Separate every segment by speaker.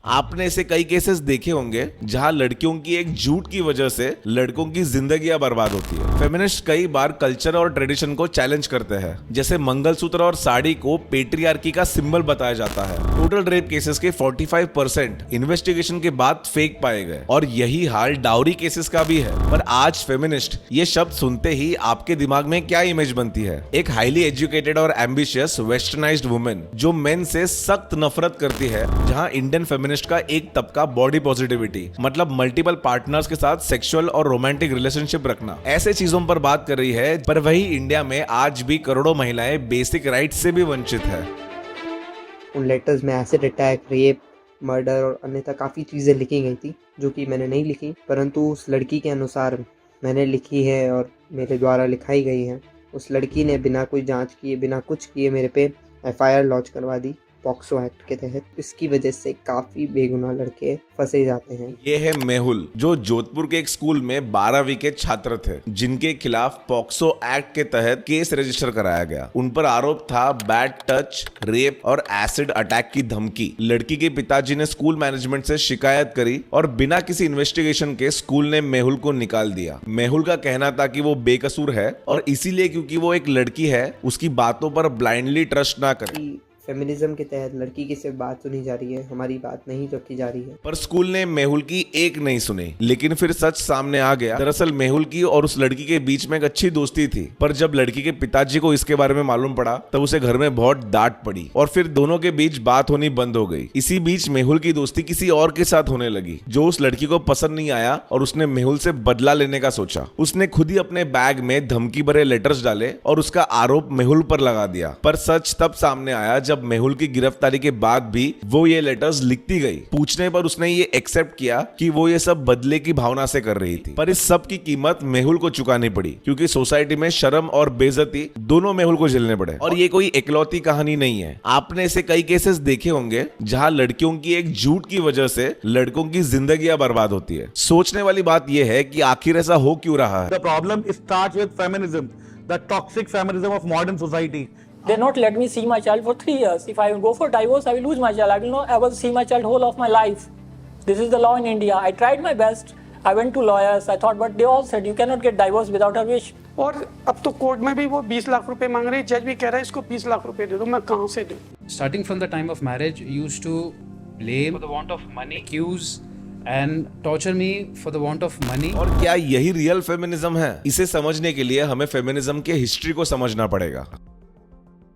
Speaker 1: आपने ऐसे कई केसेस देखे होंगे जहां लड़कियों की एक झूठ की वजह से लड़कों की जिंदगियां बर्बाद होती है। फेमिनिस्ट कई बार कल्चर और ट्रेडिशन को चैलेंज करते हैं, जैसे मंगलसूत्र और साड़ी को पेट्रियार्की का सिंबल बताया जाता है। टोटल रेप केसेस के 45% इन्वेस्टिगेशन के बाद फेक पाए गए और यही हाल डाउरी केसेस का भी है। पर आज फेमिनिस्ट ये शब्द सुनते ही आपके दिमाग में क्या इमेज बनती है? एक हाईली एजुकेटेड और एम्बिशियस वेस्टर्नाइज्ड वुमेन जो मेन से सख्त नफरत करती है, जहां इंडियन फेमिनिस्ट का एक तबका बॉडी पॉजिटिविटी मतलब मल्टीपल पार्टनर्स के साथ सेक्सुअल और रोमांटिक रिलेशनशिप रखना ऐसे चीजों पर बात कर रही है। पर वही इंडिया में आज भी करोड़ों महिलाएं बेसिक राइट से भी वंचित है।
Speaker 2: उन लेटर्स में एसिड अटैक, रेप, मर्डर और अन्यथा काफ़ी चीज़ें लिखी गई थी जो कि मैंने नहीं लिखी, परंतु उस लड़की के अनुसार मैंने लिखी है और मेरे द्वारा लिखाई गई है। उस लड़की ने बिना कोई जांच किए, बिना कुछ किए मेरे पे एफआईआर लॉन्च करवा दी पॉक्सो एक्ट के तहत। इसकी वजह से काफ़ी बेगुनाह लड़के फंसे जाते हैं।
Speaker 1: ये है मेहुल, जो जोधपुर के एक स्कूल में 12वीं के छात्र थे, जिनके खिलाफ पॉक्सो एक्ट के तहत केस रजिस्टर कराया गया। उन पर आरोप था बैड टच, रेप और एसिड अटैक की धमकी। लड़की के पिताजी ने स्कूल मैनेजमेंट से शिकायत करी और बिना किसी इन्वेस्टिगेशन के स्कूल ने मेहुल को निकाल दिया। मेहुल का कहना था कि वो बेकसूर है और इसीलिए क्योंकि वो एक लड़की है उसकी बातों पर ब्लाइंडली ट्रस्ट ना करें।
Speaker 2: फेमिनिज्म के तहत लड़की की सिर्फ बात सुनी जा रही है, हमारी बात नहीं रखी जा रही है।
Speaker 1: पर स्कूल ने मेहुल की एक नहीं सुनी, लेकिन फिर सच सामने आ गया। दरअसल मेहुल की और उस लड़की के बीच में एक अच्छी दोस्ती थी, पर जब लड़की के पिताजी को इसके बारे में मालूम पड़ा तब उसे घर में बहुत डांट पड़ी और फिर दोनों के बीच बात होनी बंद हो गई। इसी बीच मेहुल की दोस्ती किसी और के साथ होने लगी जो उस लड़की को पसंद नहीं आया और उसने मेहुल से बदला लेने का सोचा। उसने खुद ही अपने बैग में धमकी भरे लेटर्स डाले और उसका आरोप मेहुल पर लगा दिया। पर सच तब सामने आया जब मेहुल की गिरफ्तारी के बाद भी वो ये लेटर्स लिखती गई। पूछने पर उसने ये एक्सेप्ट किया कि वो ये सब बदले की भावना से कर रही थी। पर इस सब की कीमत मेहुल को चुकानी पड़ी, क्योंकि सोसाइटी में शर्म और बेइज्जती दोनों मेहुल को झेलने पड़े। और ये कोई इकलौती कहानी नहीं है। आपने ऐसे कई केसेस देखे होंगे जहां लड़कियों की एक झूठ की वजह से लड़कों की जिंदगियां बर्बाद होती है। सोचने वाली बात यह है कि आखिर ऐसा हो क्यों रहा है।
Speaker 3: The problem starts with feminism, the toxic feminism of modern society.
Speaker 4: They not let me see my child for 3 years. If I go for divorce, I will lose my child. I will not ever see my child whole of my life. This is the law in India. I tried my best. I went to lawyers. I thought, but they all said you cannot get divorced without her wish.
Speaker 5: और अब तो court में भी वो 20 लाख रुपए मांग रहे हैं। जज भी कह रहा है इसको 20 लाख रुपए दे दो। मैं कहाँ से दूं?
Speaker 6: Starting from the time of marriage, you used to blame for the want of money, accuse and torture me for the want of money.
Speaker 1: और क्या यही रियल फेमिनिज्म है? इसे समझने के लिए हमें फेमिनिज्म के हिस्ट्री को समझना पड़ेगा।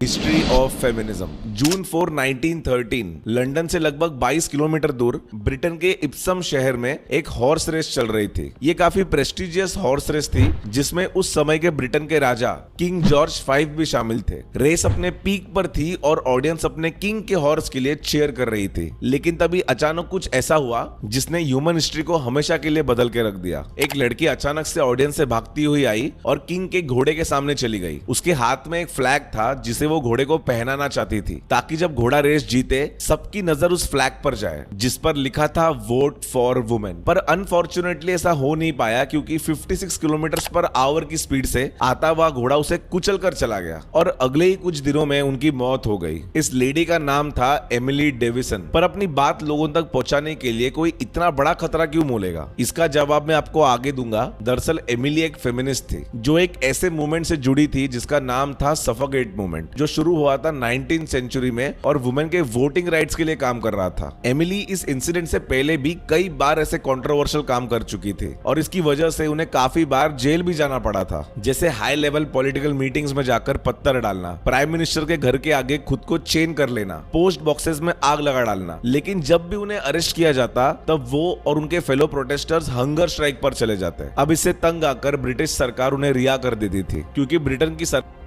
Speaker 1: History of feminism. June 4, 1913 London से लगभग 22 किलोमीटर दूर ब्रिटेन के इप्सम शहर में एक हॉर्स रेस चल रही थी। ये काफी प्रेस्टिजियस हॉर्स रेस थी जिसमें उस समय के ब्रिटेन के राजा किंग जॉर्ज 5 भी शामिल थे। रेस अपने पीक पर थी और ऑडियंस अपने किंग के हॉर्स के लिए चीयर कर रही थी। लेकिन तभी अचानक कुछ ऐसा हुआ जिसने ह्यूमन हिस्ट्री को हमेशा के लिए बदल के रख दिया। एक लड़की अचानक से ऑडियंस से भागती हुई आई और किंग के घोड़े के सामने चली गई। उसके हाथ में एक फ्लैग था जिसे वो घोड़े को पहनाना चाहती थी, ताकि जब घोड़ा रेस जीते सबकी नजर उस फ्लैग पर जाए जिस पर लिखा था वोट फॉर वुमेन। पर अनफॉर्चुनेटली ऐसा हो नहीं पाया, क्योंकि 56 किलोमीटर पर आवर की स्पीड से आता हुआ घोड़ा उसे कुचल कर चला गया और अगले ही कुछ दिनों में उनकी मौत हो गई। इस लेडी का नाम था एमिली डेविसन। पर अपनी बात लोगों तक पहुंचाने के लिए कोई इतना बड़ा खतरा क्यों मोलेगा? इसका जवाब मैं आपको आगे दूंगा। दरअसल एमिली एक फेमिनिस्ट थी जो एक ऐसे मूवमेंट से जुड़ी थी जिसका नाम था सफोगेट मूवमेंट, जो शुरू हुआ था 19th सेंचुरी में और वुमेन के वोटिंग राइट्स के लिए काम कर रहा था। एमिली इस इंसिडेंट से पहले भी कई बार ऐसे कंट्रोवर्शियल काम कर चुकी थी और इसकी वजह से उन्हें काफी बार जेल भी जाना पड़ा था, जैसे हाई लेवल पॉलिटिकल मीटिंग्स में जाकर पत्थर डालना, प्राइम मिनिस्टर के घर के आगे खुद को चेन कर लेना, पोस्ट बॉक्सेस में आग लगा डालना। लेकिन जब भी उन्हें अरेस्ट किया जाता तब वो और उनके फेलो प्रोटेस्टर्स हंगर स्ट्राइक पर चले जाते। अब इससे तंग आकर ब्रिटिश सरकार उन्हें रिहा कर देती थी, क्योंकि ब्रिटेन की सरकार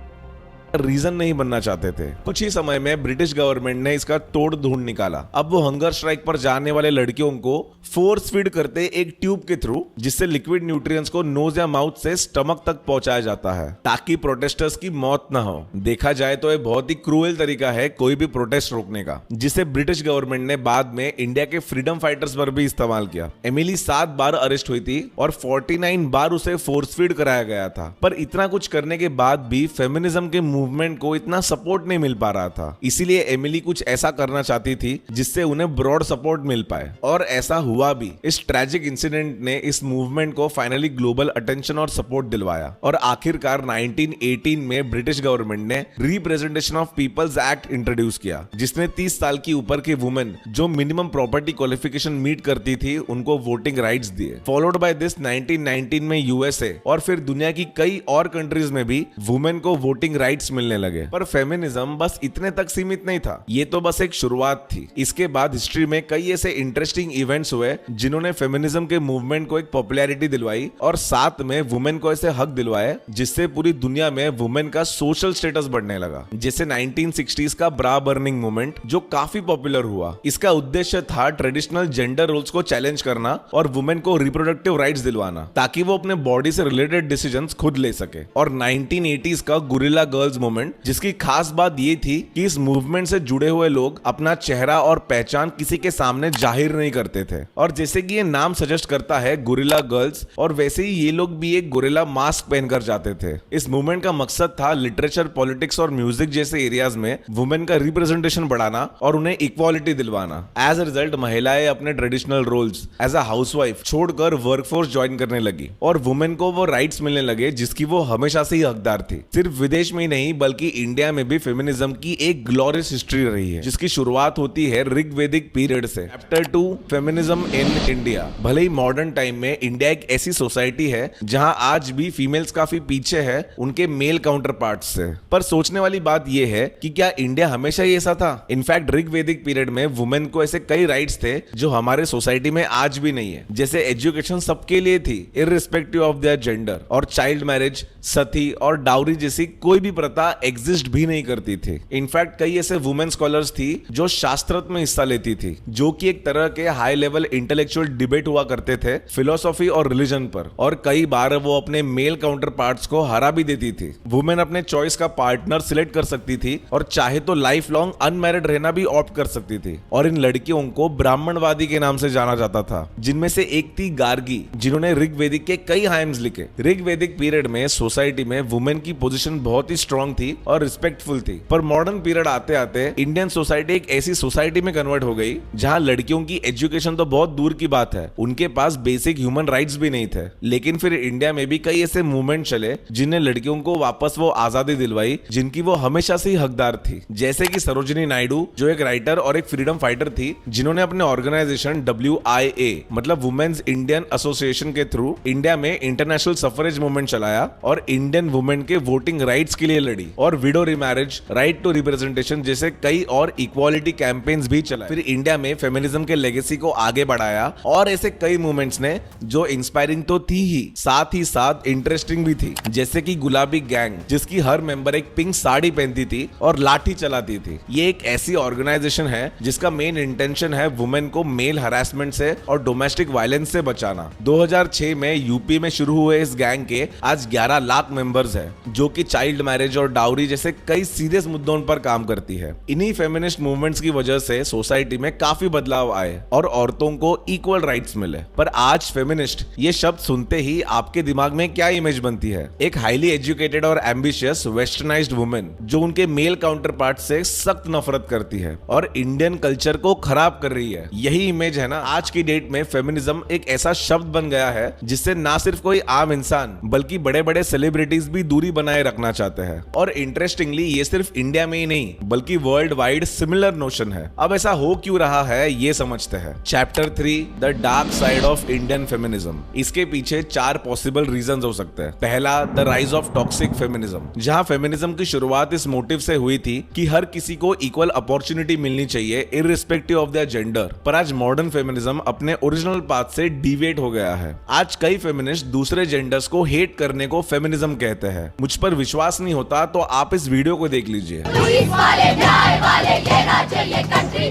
Speaker 1: रीजन नहीं बनना चाहते थे। कुछ ही समय में ब्रिटिश गवर्नमेंट ने इसका तोड़ ढूंढ निकाला। अब वो हंगर स्ट्राइक पर जाने वाले लड़कियों को फोर्स फीड करते एक ट्यूब के थ्रू, जिससे लिक्विड न्यूट्रिएंट्स को नोज या माउथ से स्टमक तक पहुंचाया जाता है ताकि प्रोटेस्टर्स की मौत ना हो। देखा जाए तो ये बहुत ही क्रूएल तरीका है कोई भी प्रोटेस्ट रोकने का, जिसे ब्रिटिश गवर्नमेंट ने बाद में इंडिया के फ्रीडम फाइटर्स पर भी इस्तेमाल किया। एमिली 7 बार अरेस्ट हुई थी और 49 बार उसे फोर्स फीड कराया गया था। पर इतना कुछ करने के बाद भी फेमिनिज्म के मूवमेंट को इतना सपोर्ट नहीं मिल पा रहा था। इसीलिए एमिली कुछ ऐसा करना चाहती थी जिससे उन्हें ब्रॉड सपोर्ट मिल पाए, और ऐसा हुआ भी। इस ट्रैजिक इंसिडेंट ने इस मूवमेंट को फाइनली ग्लोबल अटेंशन और सपोर्ट दिलवाया, और आखिरकार 1918 में ब्रिटिश गवर्नमेंट ने representation of people's act introduce किया, जिसने 30 साल की ऊपर के वुमेन जो मिनिमम प्रॉपर्टी क्वालिफिकेशन मीट करती थी उनको वोटिंग राइट्स दिए। फॉलोड बाय दिस 1919 में यूएसए और फिर दुनिया की कई और कंट्रीज में भी वुमेन को वोटिंग राइट्स मिलने लगे। पर फेमिनिज्म बस इतने तक सीमित नहीं था, ये तो बस एक शुरुआत थी। इसके बाद हिस्ट्री में कई ऐसे इंटरेस्टिंग इवेंट्स हुए जिन्होंने फेमिनिज्म के मूवमेंट को एक पॉपुलैरिटी दिलवाई और साथ में वुमेन को ऐसे हक दिलवाए जिससे पूरी दुनिया में वुमेन का सोशल स्टेटस बढ़ने लगा। जैसे 1960s का ब्रा बर्निंग मूवमेंट जो काफी पॉपुलर हुआ। इसका उद्देश्य था ट्रेडिशनल जेंडर रोल्स को चैलेंज करना और वुमेन को रिप्रोडक्टिव राइट्स दिलवाना ताकि वो अपने बॉडी से रिलेटेड डिसीजंस खुद ले सके। और 1980s का गुरिल्ला गर्ल्स मूवमेंट, जिसकी खास बात ये थी कि इस मूवमेंट से जुड़े हुए लोग अपना चेहरा और पहचान किसी के सामने जाहिर नहीं करते थे, और जैसे कि ये नाम सजेस्ट करता है गुरिल्ला गर्ल्स, और वैसे ही ये लोग भी एक गुरिल्ला मास्क पहनकर जाते थे। इस मूवमेंट का मकसद था लिटरेचर, पॉलिटिक्स और म्यूजिक जैसे एरियाज में वुमेन का रिप्रेजेंटेशन बढ़ाना और उन्हें इक्वालिटी दिलवाना। एज अ रिजल्ट महिलाएं अपने traditional roles as a housewife छोड़कर वर्कफोर्स ज्वाइन करने लगी और वुमेन को वो राइट्स मिलने लगे जिसकी वो हमेशा से ही हकदार थी। सिर्फ विदेश में ही नहीं बल्कि इंडिया में भी फेमिनिज्म की एक ग्लोरियस हिस्ट्री रही है, जिसकी शुरुआत होती है ऋग्वेदिक पीरियड से। Chapter 2 feminism in India. भले ही मॉडर्न टाइम में इंडिया एक ऐसी सोसाइटी है जहां आज भी फीमेल्स काफी पीछे है उनके मेल काउंटर पार्ट्स से, पर सोचने वाली बात यह है कि क्या इंडिया हमेशा ही ऐसा था? इनफैक्ट ऋग्वेदिक पीरियड में वुमेन को ऐसे कई राइट्स थे जो हमारे सोसाइटी में आज भी नहीं है। जैसे एजुकेशन सबके लिए थी इररिस्पेक्टिव ऑफ देयर जेंडर, और चाइल्ड मैरिज, सती और डाउरी जैसी कोई भी प्रथा एग्जिस्ट भी नहीं करती थी। इनफैक्ट कई ऐसे वुमेन स्कॉलर्स थी जो शास्त्रत में हिस्सा लेती थी, जो कि एक तरह के हाई लेवल इंटेलेक्चुअल डिबेट हुआ करते थे फिलोसॉफी और रिलीजन पर, और कई बार वो अपने मेल काउंटर पार्ट्स को हरा भी देती थी। वुमेन अपने चॉइस का पार्टनर सिलेक्ट कर सकती थी और चाहे तो लाइफ लॉन्ग अनमैरिड रहना भी ऑप्ट कर सकती थी। और इन लड़कियों को ब्राह्मणवादी के नाम से जाना जाता था, जिनमें से एक थी गार्गी, जिन्होंने ऋग्वेदिक के कई हाइम्स लिखे। ऋग्वेदिक पीरियड में सोसाइटी में वुमेन की पोजीशन बहुत ही स्ट्रांग थी और रिस्पेक्टफुल थी। पर मॉडर्न पीरियड आते आते इंडियन सोसाइटी एक ऐसी सोसाइटी में कन्वर्ट हो गई जहां लड़कियों की एजुकेशन तो बहुत दूर की बात है, उनके पास बेसिक ह्यूमन राइट्स भी नहीं थे। लेकिन फिर इंडिया में भी कई ऐसे मूवमेंट चले जिन्हें लड़कियों को वापस वो आजादी दिलवाई जिनकी वो हमेशा से ही हकदार थी। जैसे कि सरोजिनी नायडू, जो एक राइटर और एक फ्रीडम फाइटर थी, जिन्होंने अपने ऑर्गेनाइजेशन WIA मतलब वुमेन्स इंडियन एसोसिएशन के थ्रू इंडिया में इंटरनेशनल सफरेज मूवमेंट चलाया और इंडियन वुमेन के वोटिंग राइट्स के लिए लड़ी, और widow remarriage, right to representation जैसे कई और इक्वालिटी कैंपेन्स भी चलाए। फिर इंडिया में फेमिनिज्म के लेगेसी को आगे बढ़ाया, और ऐसे कई मूवमेंट्स ने जो इंस्पायरिंग तो थी ही साथ इंटरेस्टिंग भी थी। जैसे कि गुलाबी गैंग, जिसकी हर मेंबर एक पिंक साड़ी पहनती थी और लाठी चलाती थी। ये एक ऐसी ऑर्गेनाइजेशन है जिसका मेन इंटेंशन है वुमेन को मेल हरासमेंट से और डोमेस्टिक वायलेंस से बचाना। 2006 में यूपी में शुरू हुए इस गैंग के आज 11 लाख मेंबर्स हैं, जो कि चाइल्ड मैरिज और डाउरी जैसे कई सीरियस मुद्दों पर काम करती है। इन्हीं फेमिनिस्ट मूवमेंट्स की वजह से सोसाइटी में काफी बदलाव आए और औरतों को इक्वल राइट्स मिले। पर आज फेमिनिस्ट ये शब्द सुनते ही आपके दिमाग में क्या इमेज बनती है? एक हाईली एजुकेटेड और एम्बिशियस वेस्टर्नाइज्ड वुमेन जो उनके मेल काउंटर पार्ट से सख्त नफरत करती है और इंडियन कल्चर को खराब कर रही है। यही इमेज है ना। आज की डेट में फेमिनिज्म एक ऐसा शब्द बन गया है जिससे ना सिर्फ कोई आम इंसान बल्कि बड़े बड़े सेलिब्रिटीज भी दूरी बनाए रखना चाहते हैं। और इंटरेस्टिंगली ये सिर्फ इंडिया में ही नहीं बल्कि वर्ल्ड वाइड सिमिलर नोशन है। अब ऐसा हो क्यों रहा है ये समझते हैं। Chapter 3 the dark side of Indian feminism. इसके पीछे 4 पॉसिबल रीजंस हो सकते हैं। पहला, the rise of toxic feminism, जहां फेमिनिज्म की शुरुआत इस मोटिव से हुई थी कि हर किसी को इक्वल अपॉर्चुनिटी मिलनी चाहिए इररिस्पेक्टिव ऑफ देयर जेंडर। पर आज मॉडर्न फेमिनिज्म अपने ओरिजिनल पाथ से डिविएट हो गया है। आज कई फेमिनिस्ट दूसरे जेंडर्स को हेट करने को फेमिनिज्म कहते हैं। मुझ पर विश्वास नहीं होता तो आप इस वीडियो को देख लीजिए।
Speaker 7: पुलिस वाले, न्याय वाले, लेना चाहिए कंट्री,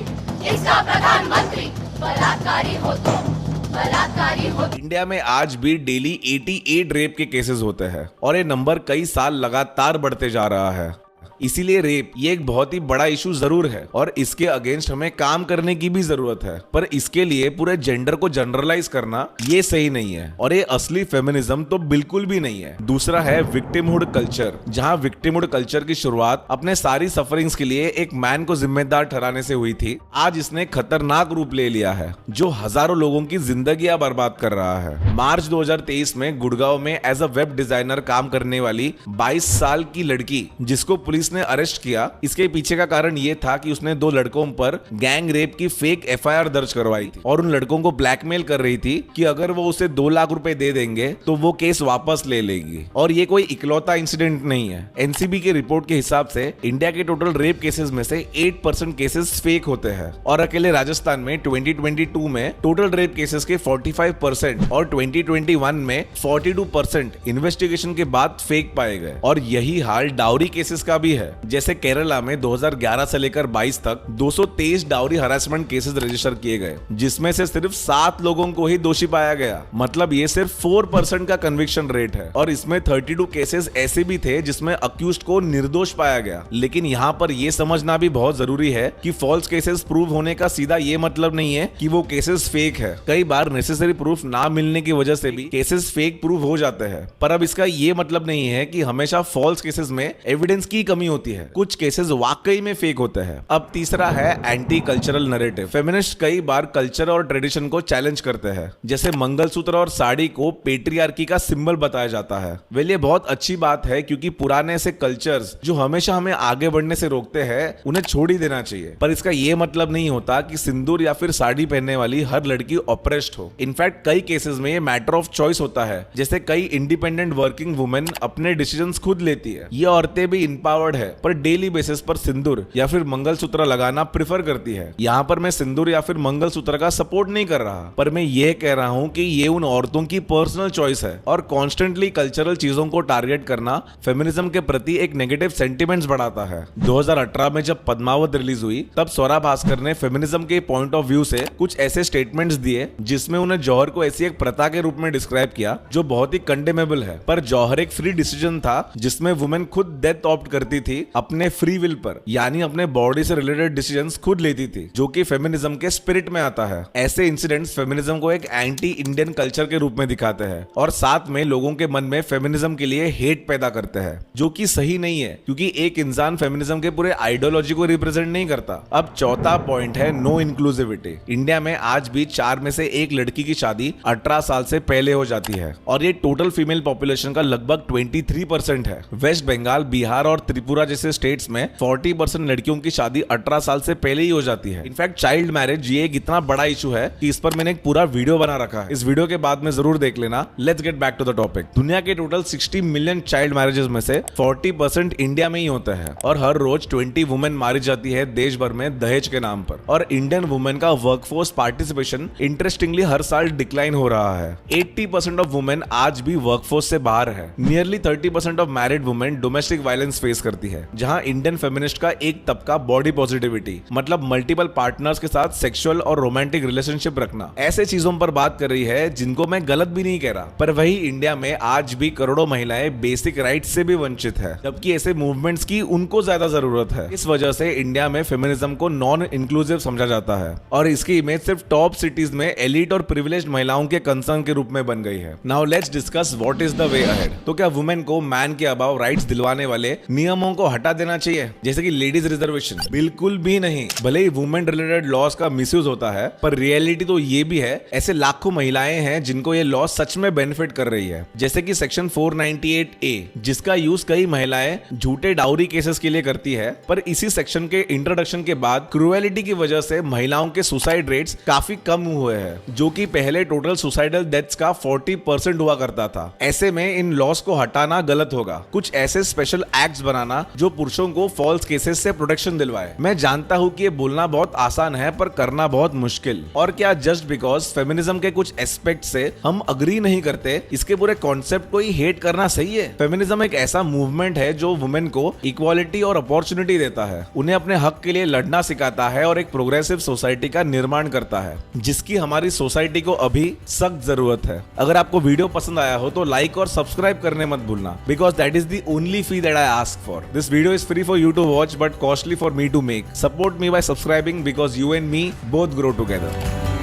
Speaker 7: इसका प्रधानमंत्री बलात्कारी हो तो बलात्कारी हो।
Speaker 1: इंडिया में आज भी डेली 88 रेप के केसेस होते हैं और ये नंबर कई साल लगातार बढ़ते जा रहा है। इसीलिए रेप ये एक बहुत ही बड़ा इशू जरूर है और इसके अगेंस्ट हमें काम करने की भी जरूरत है, पर इसके लिए पूरे जेंडर को जनरलाइज करना ये सही नहीं है और ये असली फेमिनिज्म तो बिल्कुल भी नहीं है। दूसरा है विक्टिमहुड कल्चर, जहां विक्टिमहुड कल्चर की शुरुआत अपने सारी सफरिंग्स के लिए एक मैन को जिम्मेदार ठहराने से हुई थी। आज इसने खतरनाक रूप ले लिया है जो हजारों लोगों की जिंदगियां बर्बाद कर रहा है। मार्च 2023 में गुड़गांव में एज अ वेब डिजाइनर काम करने वाली 22 साल की लड़की जिसको पुलिस ने अरेस्ट किया, इसके पीछे का कारण ये था कि उसने 2 लड़कों पर गैंग रेप की फेक एफआईआर दर्ज करवाई थी और उन लड़कों को ब्लैकमेल कर रही थी कि अगर वो उसे 2 लाख रुपए दे देंगे तो वो केस वापस ले लेगी। और ये कोई इकलौता इंसिडेंट नहीं है। एनसीबी की रिपोर्ट के हिसाब से इंडिया के टोटल रेप केसेस में से 8% केसेस फेक होते हैं और अकेले राजस्थान में 2022 में टोटल रेप केसेस के 45% और 2021 में 42% इन्वेस्टिगेशन के बाद फेक पाए गए। और यही हाल डाउरी केसेस का भी है। जैसे केरला में 2011 से लेकर 22 तक 223 डाउरी हरासमेंट केसेस रजिस्टर किए गए, जिसमें से सिर्फ 7 लोगों को ही दोषी पाया गया। मतलब ये सिर्फ 4% का कन्विक्शन रेट है और इसमें 32 केसेस ऐसे भी थे जिसमें अक्यूज्ड को निर्दोष पाया गया। लेकिन यहाँ पर यह समझना भी बहुत जरूरी है कि फॉल्स केसेस प्रूव होने का सीधा ये मतलब नहीं है कि वो केसेस फेक है। कई बार नेसेसरी प्रूफ ना मिलने की वजह से भी केसेस फेक प्रूव हो जाते हैं, पर अब इसका ये मतलब नहीं है कि हमेशा फॉल्स केसेस में एविडेंस की कमी होती है। कुछ केसेस वाकई में फेक होते हैं। अब तीसरा है एंटी कल्चरल नैरेटिव। फेमिनिस्ट कई बार कल्चर और ट्रेडिशन को चैलेंज करते हैं, जैसे मंगलसूत्र और साड़ी को पेट्रियार्की का सिंबल बताया जाता है। वेल ये बहुत अच्छी बात है क्योंकि पुराने ऐसे कल्चर्स जो हमेशा हमें आगे बढ़ने से रोकते हैं उन्हें छोड़ ही देना चाहिए। पर इसका ये मतलब नहीं होता कि सिंदूर या फिर साड़ी पहनने वाली हर लड़की ऑप्रेस्ड हो। इनफैक्ट कई केसेस में ये मैटर ऑफ चॉइस होता है, जैसे कई इंडिपेंडेंट वर्किंग वुमेन अपने डिसीजंस खुद लेती है। ये औरतें भी इंपावर्ड है पर डेली बेसिस पर सिंदूर या फिर मंगलसूत्र लगाना प्रेफर करती है। यहाँ पर मैं सिंदूर या फिर मंगलसूत्र का सपोर्ट नहीं कर रहा, पर मैं ये कह रहा हूँ कि ये उन औरतों की पर्सनल चॉइस है और कॉन्स्टेंटली कल्चरल चीजों को टारगेट करना फेमिनिज्म के प्रति एक नेगेटिव सेंटिमेंट्स बढ़ाता है। 2018 में जब पद्मावत रिलीज हुई तब स्वरा भास्कर ने फेमिनिज्म के पॉइंट ऑफ व्यू से कुछ ऐसे स्टेटमेंट्स दिए जिसमें उन्हें जौहर को ऐसी एक प्रथा के रूप में डिस्क्राइब किया जो बहुत ही कंडेमेबल है। पर जौहर एक फ्री डिसीजन था जिसमें वुमेन खुद डेथ ऑप्ट करती थी अपने फ्री विल पर, यानी अपने बॉडी से रिलेटेड डिसीजंस खुद लेती थी, जो कि फेमिनिज्म के स्पिरिट में आता है। ऐसे इंसिडेंट्स फेमिनिज्म को एक एंटी इंडियन कल्चर के रूप में दिखाते हैं और साथ में लोगों के मन में फेमिनिज्म के लिए हेट पैदा करते हैं, जो कि सही नहीं है क्योंकि एक इंसान फेमिनिज्म के पूरे आइडियोलॉजी को रिप्रेजेंट नहीं करता। अब चौथा पॉइंट है नो इंक्लूसिविटी। इंडिया में आज भी 4 में से 1 लड़की की शादी 18 साल से पहले हो जाती है और ये टोटल फीमेल पॉपुलेशन का लगभग 23% है। वेस्ट बंगाल, बिहार और त्रिपुरा जैसे स्टेट्स में 40% लड़कियों की शादी 18 साल से पहले ही हो जाती है। इनफैक्ट चाइल्ड मैरिज ये एक इतना बड़ा इशू है कि इस पर मैंने एक पूरा वीडियो बना रखा है। इस वीडियो के बाद में जरूर देख लेना। Let's get back to the topic. दुनिया के टोटल 60 मिलियन चाइल्ड मैरिजेस में से 40% इंडिया में ही होते हैं और हर रोज 20 वुमेन मारी जाती है देश भर में दहेज के नाम पर। और इंडियन वुमेन का वर्कफोर्स पार्टिसिपेशन इंटरेस्टिंगली हर साल डिक्लाइन हो रहा है। 80% ऑफ वुमेन आज भी वर्कफोर्स से बाहर है। Nearly 30% of married women domestic violence face करती है, जहां इंडियन फेमिनिस्ट का एक तबका बॉडी पॉजिटिविटी मतलब मल्टीपल पार्टनर्स के साथ सेक्सुअल और रोमांटिक रिलेशनशिप रखना ऐसे चीजों पर बात कर रही है जिनको मैं गलत भी नहीं कह रहा। पर वही इंडिया में आज भी करोड़ों महिलाएं बेसिक राइट से भी वंचित है, जबकि ऐसे मूवमेंट्स की उनको ज्यादा जरूरत है। इस वजह से इंडिया में फेमिनिज्म को नॉन इंक्लूसिव समझा जाता है और इसकी इमेज सिर्फ टॉप सिटीज में एलिट और प्रिविलेज्ड महिलाओं के कंसर्न के रूप में बन गई है। Now let's discuss what is the way ahead. तो क्या वुमेन को मैन के अबाव राइट्स दिलवाने वाले नियमों को हटा देना चाहिए, जैसे कि लेडीज रिजर्वेशन? बिल्कुल भी नहीं। भले ही वुमेन रिलेटेड लॉस का मिसयूज होता है, पर रियलिटी तो ये भी है ऐसे लाखों महिलाएं हैं जिनको ये लॉ सच में बेनिफिट कर रही है। जैसे कि सेक्शन 498A, जिसका यूज कई महिलाएं झूठे डाउरी केसेस के लिए करती है, पर इसी सेक्शन के इंट्रोडक्शन के बाद क्रूएलिटी की वजह से महिलाओं के सुसाइड रेट्स काफी कम हुए हैं, जो कि पहले टोटल सुसाइडल डेथ्स का 40% हुआ करता था। ऐसे में इन लॉस को हटाना गलत होगा। कुछ ऐसे स्पेशल एक्ट्स बनाना जो पुरुषों को फॉल्स केसेस से प्रोटेक्शन दिलवाए। मैं जानता हूं कि ये बोलना बहुत आसान है पर करना बहुत मुश्किल। और क्या जस्ट बिकॉज फेमिनिज्म के कुछ एस्पेक्ट से हम अग्री नहीं करते, इसके पूरे कॉन्सेप्ट को ही हेट करना सही है? फेमिनिज्म एक ऐसा मूवमेंट है जो वुमेन को इक्वालिटी और अपॉर्चुनिटी देता है, उन्हें अपने हक के लिए लड़ना सिखाता है और एक प्रोग्रेसिव सोसाइटी का निर्माण करता है, जिसकी हमारी सोसाइटी को अभी सख्त जरूरत है। अगर आपको वीडियो पसंद आया हो तो लाइक और सब्सक्राइब करने मत भूलना, because that is the only fee that I ask for. for. This video is free for you to watch but costly for me to make. Support me by subscribing because you and me both grow together.